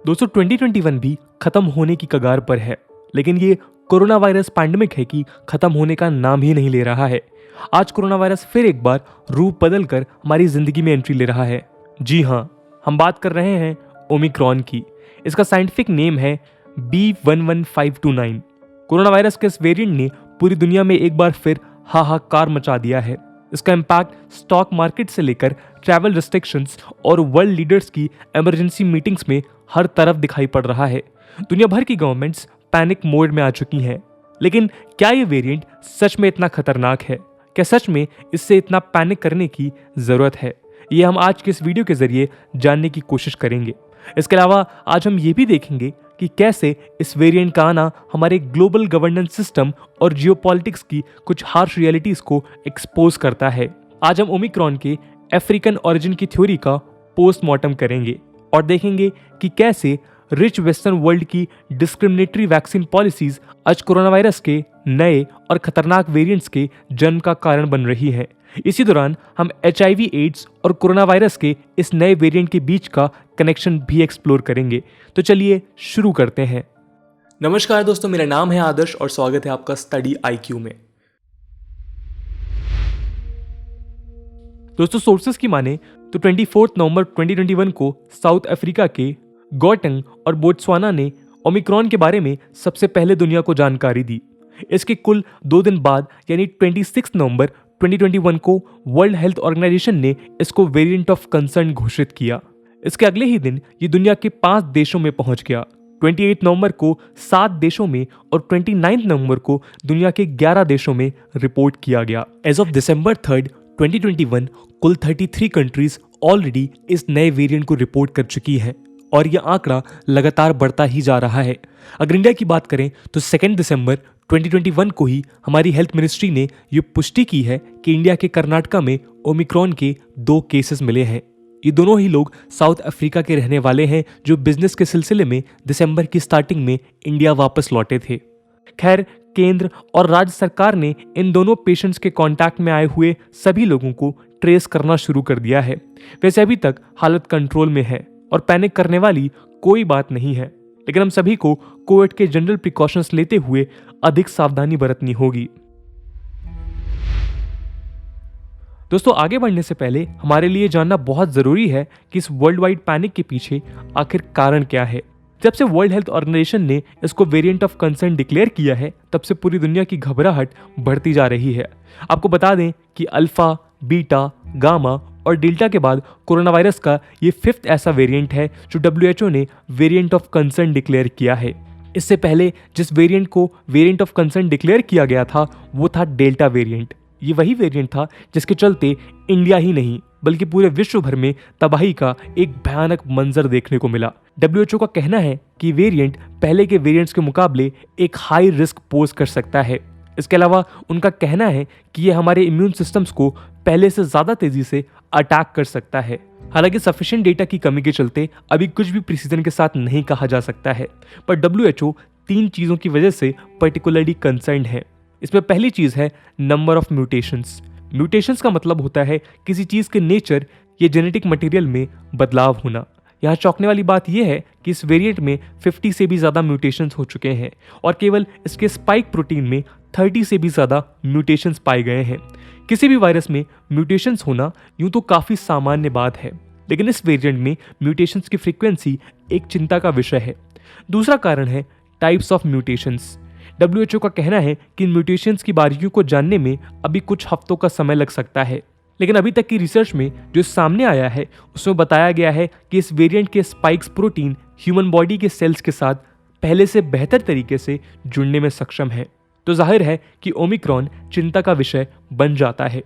दोस्तों 2021 भी खत्म होने की कगार पर है, लेकिन ये कोरोना वायरस पैंडेमिक है कि खत्म होने का नाम ही नहीं ले रहा है। आज कोरोना वायरस फिर एक बार रूप बदल कर हमारी जिंदगी में एंट्री ले रहा है। जी हाँ, हम बात कर रहे हैं ओमिक्रॉन की। इसका साइंटिफिक नेम है B11529। कोरोना वायरस के इस वेरिएंट ने पूरी दुनिया में एक बार फिर हाहाकार मचा दिया है। इसका इम्पैक्ट स्टॉक मार्केट से लेकर ट्रैवल रिस्ट्रिक्शंस और वर्ल्ड लीडर्स की इमरजेंसी मीटिंग्स में हर तरफ दिखाई पड़ रहा है। दुनिया भर की गवर्नमेंट्स पैनिक मोड में आ चुकी हैं। लेकिन क्या ये वेरिएंट सच में इतना खतरनाक है? क्या सच में इससे इतना पैनिक करने की जरूरत है? ये हम आज के इस वीडियो के जरिए जानने की कोशिश करेंगे। इसके अलावा आज हम ये भी देखेंगे कि कैसे इस वेरिएंट का आना हमारे ग्लोबल गवर्नेंस सिस्टम और जियोपॉलिटिक्स की कुछ हार्श रियलिटीज को एक्सपोज करता है। आज हम ओमिक्रॉन के अफ्रीकन ओरिजिन की थ्योरी का पोस्टमार्टम करेंगे और देखेंगे कि कैसे रिच वेस्टर्न वर्ल्ड की डिस्क्रिमिनेटरी वैक्सीन पॉलिसीज आज कोरोना वायरस के नए और खतरनाक वेरिएंट्स के जन्म का कारण बन रही हैं। इसी दौरान हम HIV एड्स और कोरोना वायरस के इस नए वेरिएंट के बीच का कनेक्शन भी एक्सप्लोर करेंगे। तो चलिए शुरू करते हैं। नमस्कार दोस्तों, मेरा नाम है आदर्श और स्वागत है आपका स्टडी IQ में। दोस्तों सोर्सेस की माने तो 24 नवंबर 2021 को साउथ अफ्रीका के गौटंग और बोत्सवाना ने ओमिक्रॉन के बारे में सबसे पहले दुनिया को जानकारी दी। इसके कुल 2 दिन बाद यानी 26 नवंबर 2021 को वर्ल्ड हेल्थ ऑर्गेनाइजेशन ने इसको वेरिएंट ऑफ कंसर्न घोषित किया। इसके अगले ही दिन ये दुनिया के 5 देशों में पहुंच गया। 28 नवंबर को 7 देशों में और 29 नवंबर को दुनिया के 11 देशों में रिपोर्ट किया गया। एज ऑफ दिसंबर 3, 2021 कुल 33 कंट्रीज ऑलरेडी इस नए वेरिएंट को रिपोर्ट कर चुकी हैं और यह आंकड़ा लगातार बढ़ता ही जा रहा है। अगर इंडिया की बात करें तो 2 दिसंबर 2021 को ही हमारी हेल्थ मिनिस्ट्री ने यह पुष्टि की है कि इंडिया के कर्नाटका में ओमिक्रॉन के 2 केसेस मिले हैं। ये दोनों ही लोग साउथ अफ्रीका के रहने वाले हैं जो बिजनेस के सिलसिले में दिसंबर की स्टार्टिंग में इंडिया वापस लौटे थे। खैर, केंद्र और राज्य सरकार ने इन दोनों पेशेंट्स के कांटेक्ट में आए हुए सभी लोगों को ट्रेस करना शुरू कर दिया है। वैसे अभी तक हालत कंट्रोल में है और पैनिक करने वाली कोई बात नहीं है, लेकिन हम सभी को कोविड के जनरल प्रिकॉशंस लेते हुए अधिक सावधानी बरतनी होगी। दोस्तों आगे बढ़ने से पहले हमारे लिए जानना बहुत जरूरी है कि इस वर्ल्ड वाइड पैनिक के पीछे आखिर कारण क्या है। जब से वर्ल्ड हेल्थ ऑर्गेनाइजेशन ने इसको वेरिएंट ऑफ कंसर्न डिक्लेयर किया है, तब से पूरी दुनिया की घबराहट बढ़ती जा रही है। आपको बता दें कि अल्फा, बीटा, गामा और डेल्टा के बाद कोरोना वायरस का ये 5th ऐसा वेरिएंट है जो WHO ने वेरिएंट ऑफ कंसर्न डिक्लेयर किया है। इससे पहले जिस वेरिएंट को वेरिएंट ऑफ कंसर्न डिक्लेयर किया गया था वो था डेल्टा वेरिएंट। ये वही वेरिएंट था जिसके चलते इंडिया ही नहीं बल्कि पूरे विश्व भर में तबाही का एक भयानक मंजर देखने को मिला। WHO का कहना है कि वेरिएंट पहले के वेरिएंट्स के मुकाबले एक हाई रिस्क पोज कर सकता है। इसके अलावा उनका कहना है कि ये हमारे इम्यून सिस्टम्स को पहले से ज्यादा तेजी से अटैक कर सकता है। हालांकि सफिशिएंट डेटा की कमी के चलते अभी कुछ भी प्रिसीजन के साथ नहीं कहा जा सकता है, पर WHO 3 चीजों की वजह से पर्टिकुलरली कंसर्न्ड है। इसमें पहली चीज है नंबर ऑफ म्यूटेशंस। म्यूटेशंस का मतलब होता है किसी चीज के नेचर या जेनेटिक मटेरियल में बदलाव होना। यहाँ चौंकने वाली बात यह है कि इस वेरिएंट में 50 से भी ज्यादा म्यूटेशंस हो चुके हैं और केवल इसके स्पाइक प्रोटीन में 30 से भी ज्यादा म्यूटेशंस पाए गए हैं। किसी भी वायरस में म्यूटेशंस होना यूं तो काफी सामान्य बात है, लेकिन इस वेरिएंट में म्यूटेशंस की फ्रीक्वेंसी एक चिंता का विषय है। दूसरा कारण है टाइप्स ऑफ म्यूटेशंस। WHO का कहना है कि इन म्यूटेशंस की बारीकियों को जानने में अभी कुछ हफ्तों का समय लग सकता है, लेकिन अभी तक की रिसर्च में जो सामने आया है उसमें बताया गया है कि इस वेरिएंट के स्पाइक्स प्रोटीन ह्यूमन बॉडी के सेल्स के साथ पहले से बेहतर तरीके से जुड़ने में सक्षम है। तो जाहिर है कि ओमिक्रॉन चिंता का विषय बन जाता है।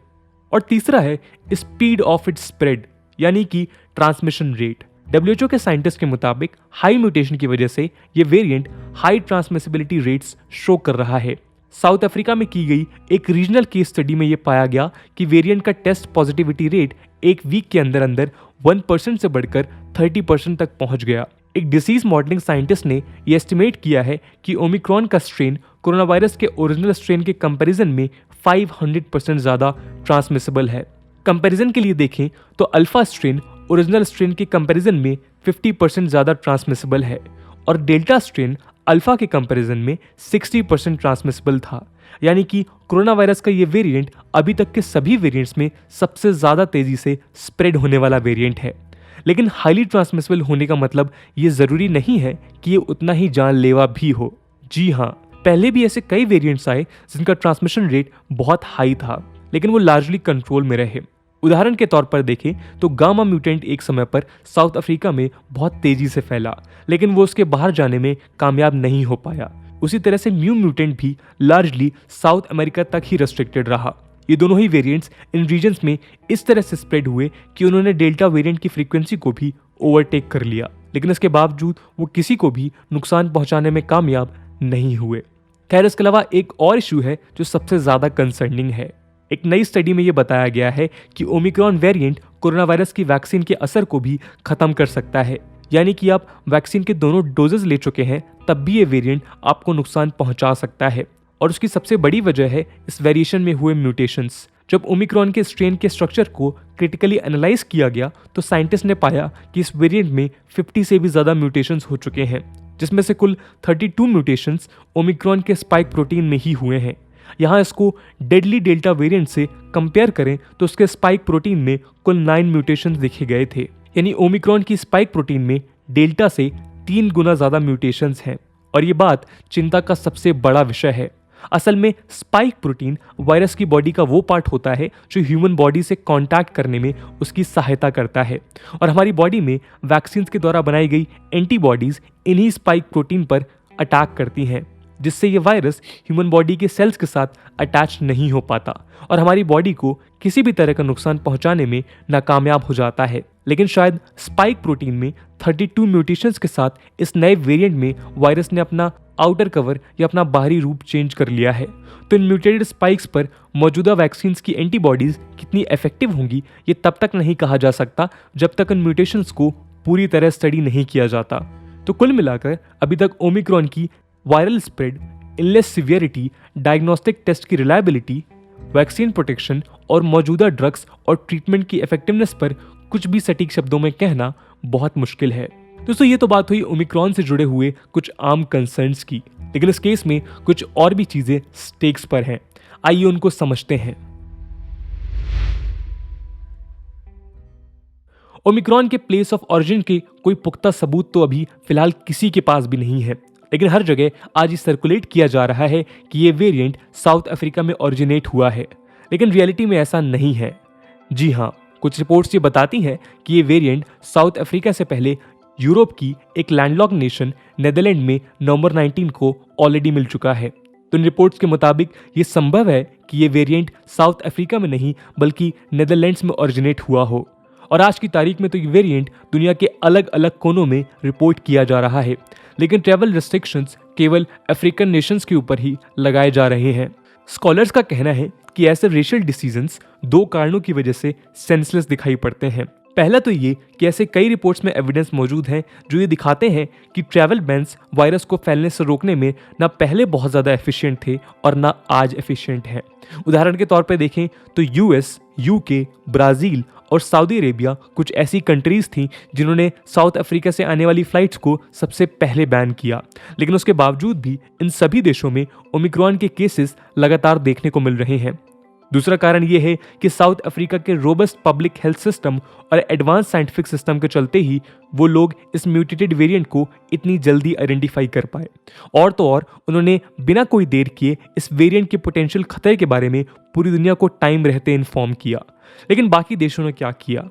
और तीसरा है स्पीड ऑफ इट्स स्प्रेड, यानी कि ट्रांसमिशन रेट। WHO के साइंटिस्ट के मुताबिक हाई म्यूटेशन की वजह से ये variant high transmissibility rates show कर रहा है। साउथ अफ्रीका में की गई एक रीजनल केस स्टडी में यह पाया गया कि वेरिएंट का टेस्ट पॉजिटिविटी रेट एक वीक के अंदर अंदर 1% से बढ़कर 30% तक पहुंच गया। एक डिसीज मॉडलिंग साइंटिस्ट ने यह एस्टिमेट किया है कि ओमिक्रॉन का स्ट्रेन कोरोना वायरस के ओरिजिनल स्ट्रेन के कंपैरिजन में 500% ज्यादा ट्रांसमिसिबल है। कंपैरिजन के लिए देखें तो अल्फा स्ट्रेन ओरिजिनल स्ट्रेन के कंपैरिजन में 50% ज़्यादा ट्रांसमिसिबल है और डेल्टा स्ट्रेन अल्फा के कंपैरिजन में 60% ट्रांसमिसिबल था। यानी कि कोरोना वायरस का ये वेरिएंट अभी तक के सभी वेरिएंट्स में सबसे ज़्यादा तेज़ी से स्प्रेड होने वाला वेरिएंट है। लेकिन हाईली ट्रांसमिसिबल होने का मतलब ये ज़रूरी नहीं है कि ये उतना ही जानलेवा भी हो। जी हाँ, पहले भी ऐसे कई वेरिएंट्स आए जिनका ट्रांसमिशन रेट बहुत हाई था, लेकिन वो लार्जली कंट्रोल में रहे। उदाहरण के तौर पर देखें तो गामा म्यूटेंट एक समय पर साउथ अफ्रीका में बहुत तेजी से फैला, लेकिन वो उसके बाहर जाने में कामयाब नहीं हो पाया। उसी तरह से म्यू म्यूटेंट भी लार्जली साउथ अमेरिका तक ही रेस्ट्रिक्टेड रहा। ये दोनों ही वेरिएंट्स इन रीजन्स में इस तरह से स्प्रेड हुए कि उन्होंने डेल्टा वेरिएंट की फ्रीक्वेंसी को भी ओवरटेक कर लिया, लेकिन इसके बावजूद वो किसी को भी नुकसान पहुंचाने में कामयाब नहीं हुए। खैर, इसके अलावा एक और इशू है जो सबसे ज़्यादा कंसर्निंग है। एक नई स्टडी में ये बताया गया है कि ओमिक्रॉन वेरिएंट कोरोना वायरस की वैक्सीन के असर को भी खत्म कर सकता है। यानी कि आप वैक्सीन के दोनों डोजेज ले चुके हैं तब भी ये वेरिएंट आपको नुकसान पहुंचा सकता है। और उसकी सबसे बड़ी वजह है इस वेरिएशन में हुए म्यूटेशंस। जब ओमिक्रॉन के स्ट्रेन के स्ट्रक्चर को क्रिटिकली एनालाइज किया गया तो साइंटिस्ट ने पाया कि इस वेरिएंट में 50 से भी ज़्यादा म्यूटेशंस हो चुके हैं, जिसमें से कुल 32 म्यूटेशंस ओमिक्रॉन के स्पाइक प्रोटीन में ही हुए हैं। यहाँ इसको डेडली डेल्टा वेरिएंट से कंपेयर करें तो उसके स्पाइक प्रोटीन में कुल 9 म्यूटेशंस देखे गए थे। यानी ओमिक्रॉन की स्पाइक प्रोटीन में डेल्टा से 3 गुना ज़्यादा म्यूटेशंस हैं। और ये बात चिंता का सबसे बड़ा विषय है। असल में स्पाइक प्रोटीन वायरस की बॉडी का वो पार्ट होता है जो ह्यूमन बॉडी से कांटेक्ट करने में उसकी सहायता करता है। और हमारी बॉडी में वैक्सीन के द्वारा बनाई गई एंटीबॉडीज इन्हीं स्पाइक प्रोटीन पर अटैक करती हैं, जिससे ये वायरस ह्यूमन बॉडी के सेल्स के साथ अटैच नहीं हो पाता और हमारी बॉडी को किसी भी तरह का नुकसान पहुंचाने में नाकामयाब हो जाता है। लेकिन शायद स्पाइक प्रोटीन में 32 म्यूटेशंस के साथ इस नए वेरिएंट में वायरस ने अपना आउटर कवर या अपना बाहरी रूप चेंज कर लिया है। तो इन म्यूटेटेड स्पाइक्स पर मौजूदा वैक्सीन्स की एंटीबॉडीज कितनी इफेक्टिव होंगी ये तब तक नहीं कहा जा सकता जब तक इन म्यूटेशंस को पूरी तरह स्टडी नहीं किया जाता। तो कुल मिलाकर अभी तक ओमिक्रॉन की viral spread, illness severity, diagnostic test की रिलायबिलिटी, वैक्सीन प्रोटेक्शन और मौजूदा ड्रग्स और ट्रीटमेंट की इफेक्टिवनेस पर कुछ भी सटीक शब्दों में कहना बहुत मुश्किल है। दोस्तों, ये तो बात हुई ओमिक्रॉन से जुड़े हुए कुछ आम कंसर्न्स की, लेकिन इस केस में कुछ और भी चीजें स्टेक्स पर हैं। आइए उनको समझते हैं। ओमिक्रॉन के प्लेस ऑफ ऑरिजिन के कोई पुख्ता सबूत तो अभी फिलहाल किसी के पास भी नहीं है, लेकिन हर जगह आज ये सर्कुलेट किया जा रहा है कि ये वेरिएंट साउथ अफ्रीका में ओरिजिनेट हुआ है, लेकिन रियलिटी में ऐसा नहीं है। जी हाँ, कुछ रिपोर्ट्स ये बताती हैं कि ये वेरिएंट साउथ अफ्रीका से पहले यूरोप की एक लैंडलॉक नेशन नेदरलैंड में नवंबर 19 को ऑलरेडी मिल चुका है। तो इन रिपोर्ट्स के मुताबिक ये संभव है कि ये वेरिएंट साउथ अफ्रीका में नहीं बल्कि नेदरलैंड्स में ओरिजिनेट हुआ हो। और आज की तारीख में तो ये वेरिएंट दुनिया के अलग अलग कोनों में रिपोर्ट किया जा रहा है, लेकिन ट्रैवल रिस्ट्रिक्शंस केवल अफ्रीकन नेशंस के ऊपर ही लगाए जा रहे हैं। स्कॉलर्स का कहना है कि ऐसे रेशियल डिसीजंस 2 कारणों की वजह से सेंसलेस दिखाई पड़ते हैं। पहला तो ये कि ऐसे कई रिपोर्ट्स में एविडेंस मौजूद हैं जो ये दिखाते हैं कि ट्रैवल बैन्स वायरस को फैलने से रोकने में ना पहले बहुत ज़्यादा एफिशिएंट थे और ना आज एफिशिएंट हैं। उदाहरण के तौर पे देखें तो यूएस, यूके, ब्राज़ील और सऊदी अरेबिया कुछ ऐसी कंट्रीज थीं जिन्होंने साउथ अफ्रीका से आने वाली फ्लाइट्स को सबसे पहले बैन किया, लेकिन उसके बावजूद भी इन सभी देशों में ओमिक्रॉन के केसेस लगातार देखने को मिल रहे हैं। दूसरा कारण यह है कि साउथ अफ्रीका के रोबस्ट पब्लिक हेल्थ सिस्टम और एडवांस साइंटिफिक सिस्टम के चलते ही वो लोग इस म्यूटेटेड वेरिएंट को इतनी जल्दी आइडेंटिफाई कर पाए। और तो और उन्होंने बिना कोई देर किए इस वेरिएंट के पोटेंशियल खतरे के बारे में पूरी दुनिया को टाइम रहते इन्फॉर्म किया। लेकिन बाकी देशों ने क्या किया?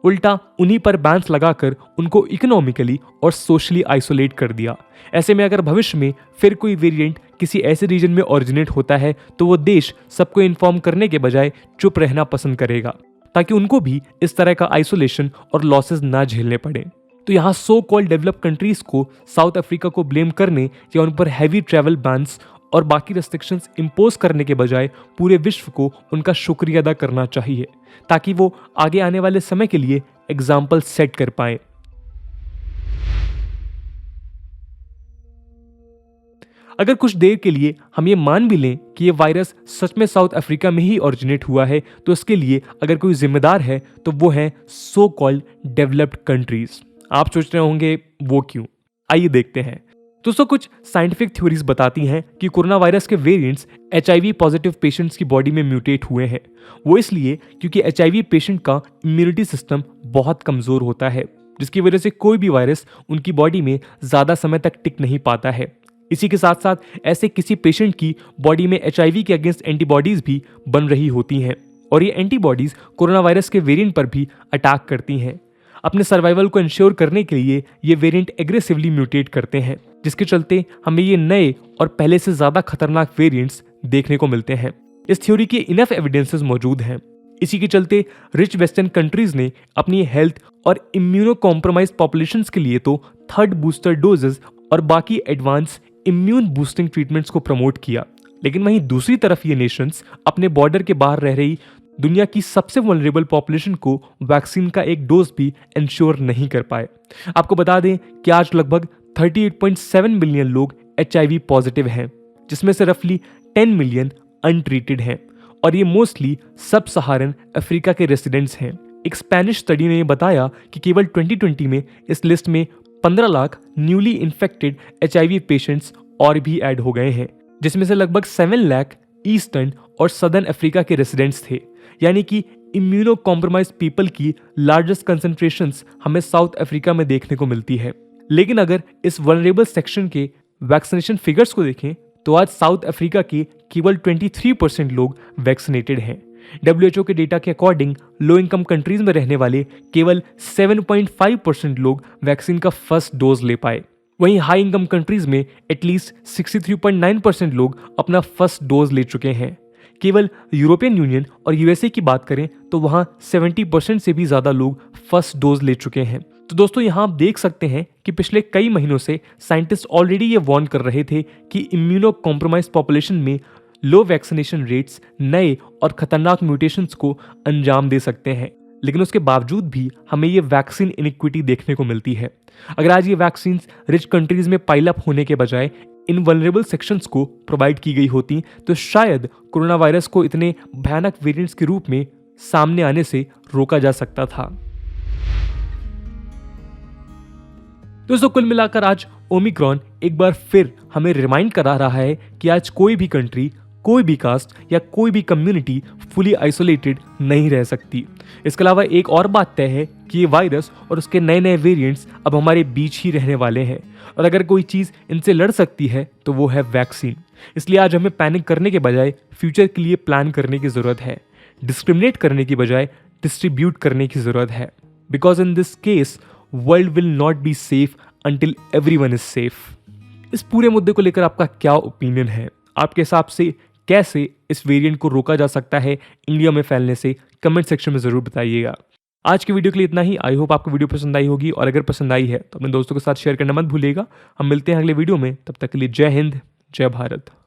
उल्टा उन्हीं पर बैन्स लगाकर उनको इकोनॉमिकली और सोशली आइसोलेट कर दिया। ऐसे में अगर भविष्य में फिर कोई वेरिएंट किसी ऐसे रीजन में ओरिजिनेट होता है तो वो देश सबको इन्फॉर्म करने के बजाय चुप रहना पसंद करेगा, ताकि उनको भी इस तरह का आइसोलेशन और लॉसेस ना झेलने पड़े। तो यहाँ सो कॉल्ड डेवलप कंट्रीज को साउथ अफ्रीका को ब्लेम करने या उन पर हैवी ट्रैवल बैन्स और बाकी रेस्ट्रिक्शंस इंपोज करने के बजाय पूरे विश्व को उनका शुक्रिया अदा करना चाहिए, ताकि वो आगे आने वाले समय के लिए एग्जाम्पल सेट कर पाए। अगर कुछ देर के लिए हम ये मान भी लें कि ये वायरस सच में साउथ अफ्रीका में ही ओरिजिनेट हुआ है, तो इसके लिए अगर कोई जिम्मेदार है तो वो है सो कॉल्ड डेवलप्ड कंट्रीज। आप सोच रहे होंगे वो क्यों? आइए देखते हैं। दोस्तों, कुछ साइंटिफिक थ्योरीज बताती हैं कि कोरोना वायरस के वेरिएंट्स HIV पॉजिटिव पेशेंट्स की बॉडी में म्यूटेट हुए हैं। वो इसलिए क्योंकि HIV पेशेंट का इम्यूनिटी सिस्टम बहुत कमजोर होता है, जिसकी वजह से कोई भी वायरस उनकी बॉडी में ज्यादा समय तक टिक नहीं पाता है। इसी के साथ साथ ऐसे किसी पेशेंट की बॉडी में HIV के अगेंस्ट एंटीबॉडीज भी बन रही होती हैं और ये एंटीबॉडीज कोरोना वायरस के वेरिएंट पर भी अटैक करती हैं। अपने सर्वाइवल को इंश्योर करने के लिए ये वेरिएंट एग्रेसिवली म्यूटेट करते हैं, जिसके चलते हमें ये नए और पहले से ज्यादा खतरनाक वेरिएंट्स देखने को मिलते हैं। इस थ्योरी के इनफ एविडेंसेस मौजूद हैं। इसी के चलते रिच वेस्टर्न कंट्रीज ने अपनी हेल्थ और इम्यूनो कॉम्प्रोमाइज पॉपुलेशंस के लिए तो थर्ड बूस्टर डोजेस और बाकी एडवांस इम्यून बूस्टिंग ट्रीटमेंट्स को प्रमोट किया, लेकिन वहीं दूसरी तरफ ये नेशंस अपने बॉर्डर के बाहर रह रही दुनिया की सबसे वल्नरेबल पॉपुलेशन को वैक्सीन का एक डोज भी इंश्योर नहीं कर पाए। आपको बता दें कि आज लगभग 38.7 मिलियन लोग HIV पॉजिटिव हैं, जिसमें से रफली 10 मिलियन अनट्रीटेड हैं और ये मोस्टली सब सहारन अफ्रीका के रेसिडेंट्स हैं। एक स्पेनिश स्टडी ने बताया कि केवल 2020 में इस लिस्ट में 15 lakh newly infected HIV patients और भी ऐड हो गए हैं, जिसमें से लगभग 7 लाख ईस्टर्न और सदर्न अफ्रीका के रेसिडेंट्स थे। यानी कि इम्यूनो कॉम्प्रोमाइज पीपल की लार्जेस्ट कंसंट्रेशंस हमें साउथ अफ्रीका में देखने को मिलती है। लेकिन अगर इस वल्नरेबल सेक्शन के वैक्सीनेशन फिगर्स को देखें तो आज साउथ अफ्रीका के केवल 23% लोग वैक्सीनेटेड हैं। WHO के डेटा के अकॉर्डिंग लो इनकम कंट्रीज में रहने वाले केवल 7.5% लोग वैक्सीन का फर्स्ट डोज ले पाए। वहीं हाई इनकम कंट्रीज में एटलीस्ट 63.9% लोग अपना फर्स्ट डोज ले चुके हैं। केवल यूरोपियन यूनियन और USA की बात करें तो वहां 70% से भी ज्यादा लोग फर्स्ट डोज ले चुके हैं। तो दोस्तों, यहां आप देख सकते हैं कि पिछले कई महीनों से साइंटिस्ट ऑलरेडी ये वार्न कर रहे थे कि इम्यूनो कॉम्प्रोमाइज पॉपुलेशन में लो वैक्सीनेशन रेट्स नए और खतरनाक म्यूटेशंस को अंजाम दे सकते हैं, लेकिन उसके बावजूद भी हमें ये वैक्सीन इनइक्विटी देखने को मिलती है। अगर आज ये वैक्सीन रिच कंट्रीज में पाइल अप होने के बजाय इन वल्नरेबल सेक्शंस को प्रोवाइड की गई होती तो शायद कोरोना वायरस को इतने भयानक वेरिएंट्स के रूप में सामने आने से रोका जा सकता था। दोस्तों, कुल मिलाकर आज ओमिक्रॉन एक बार फिर हमें रिमाइंड करा रहा है कि आज कोई भी कंट्री, कोई भी कास्ट या कोई भी कम्युनिटी फुली आइसोलेटेड नहीं रह सकती। इसके अलावा एक और बात तय है कि ये वायरस और उसके नए नए वेरिएंट्स अब हमारे बीच ही रहने वाले हैं और अगर कोई चीज़ इनसे लड़ सकती है तो वो है वैक्सीन। इसलिए आज हमें पैनिक करने के बजाय फ्यूचर के लिए प्लान करने की ज़रूरत है। डिस्क्रिमिनेट करने की बजाय डिस्ट्रीब्यूट करने की ज़रूरत है, because in this case world will not be safe until everyone is safe. इस पूरे मुद्दे को लेकर आपका क्या ओपिनियन है? आपके हिसाब से कैसे इस वेरिएंट को रोका जा सकता है इंडिया में फैलने से? कमेंट सेक्शन में जरूर बताइएगा। आज की वीडियो के लिए इतना ही। आई होप आपको वीडियो पसंद आई होगी और अगर पसंद आई है तो अपने दोस्तों के साथ शेयर करना मत भूलिएगा। हम मिलते हैं अगले वीडियो में, तब तक के लिए जय हिंद, जय भारत।